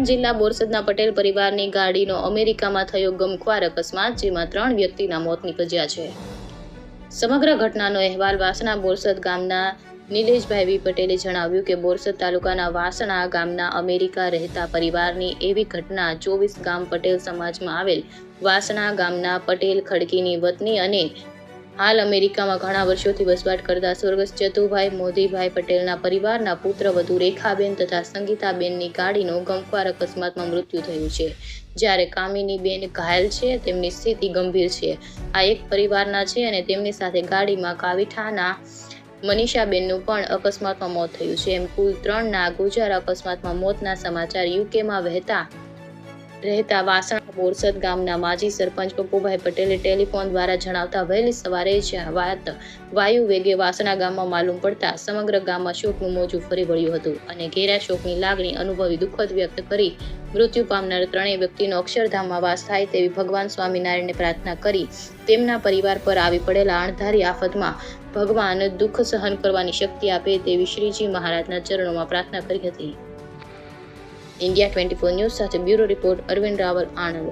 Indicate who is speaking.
Speaker 1: જિલ્લા બોરસદના પટેલ પરિવારની ગાડીનો અમેરિકામાં થયો ગમખ્વાર અકસ્માત, જેમાં 3 વ્યક્તિના મોત નીપજ્યા છે. સમગ્ર ઘટનાનો અહેવાલ વાસણા બોરસદ ગામના નિલેશભાઈ વી પટેલે જણાવ્યું કે બોરસદ તાલુકાના વાસણા ગામના અમેરિકા રહેતા પરિવારની એવી ઘટના 24 ગામ પટેલ સમાજમાં આવેલ વાસણા ગામના પટેલ ખડકીની વતની અને હાલ અમેરિકામાં ઘણા વર્ષોથી વસવાટ કરતા સ્વર્ગસ્થ ચતુભાઈ મોદીભાઈ પટેલના પરિવારના પુત્રવધુ રેખાબેન તથા સંગીતાબેનની ગાડીનો ગમખ્વાર અકસ્માતમાં મૃત્યુ થયું છે. જ્યારે કામિનીબેન ઘાયલ છે. તેમની સ્થિતિ ગંભીર છે. આ એક પરિવારના છે અને તેમની સાથે ગાડીમાં કાવીઠાના મનીષાબેનનું પણ અકસ્માતમાં મોત થયું છે. એમ કુલ 3ના ગુજર અકસ્માતમાં મોતના સમાચાર યુકેમાં રહેતા વાસણા બોરસદ ગામના માજી સરપંચ પપ્પુભાઈ પટેલે ટેલિફોન દ્વારા જણાવતા વહેલી સવારે જ વાત વાયુ વેગે વાસણા ગામમાં માલુમ પડતા સમગ્ર ગામમાં શોકનું મોજું ફરી વળ્યું હતું અને ઘેરા શોકની લાગણી અનુભવી દુઃખદ વ્યક્ત કરી મૃત્યુ પામનાર 3 વ્યક્તિનો અક્ષરધામમાં વાસ થાય તેવી ભગવાન સ્વામિનારાયણને પ્રાર્થના કરી તેમના પરિવાર પર આવી પડેલા અણધારી આફતમાં ભગવાન દુઃખ સહન કરવાની શક્તિ આપે તેવી શ્રીજી મહારાજના ચરણોમાં પ્રાર્થના કરી હતી. ઇન્ડિયા 24 ન્યૂઝ સાથે બ્યુરો રિપોર્ટ અરવિંદ રાવલ, આણંદ.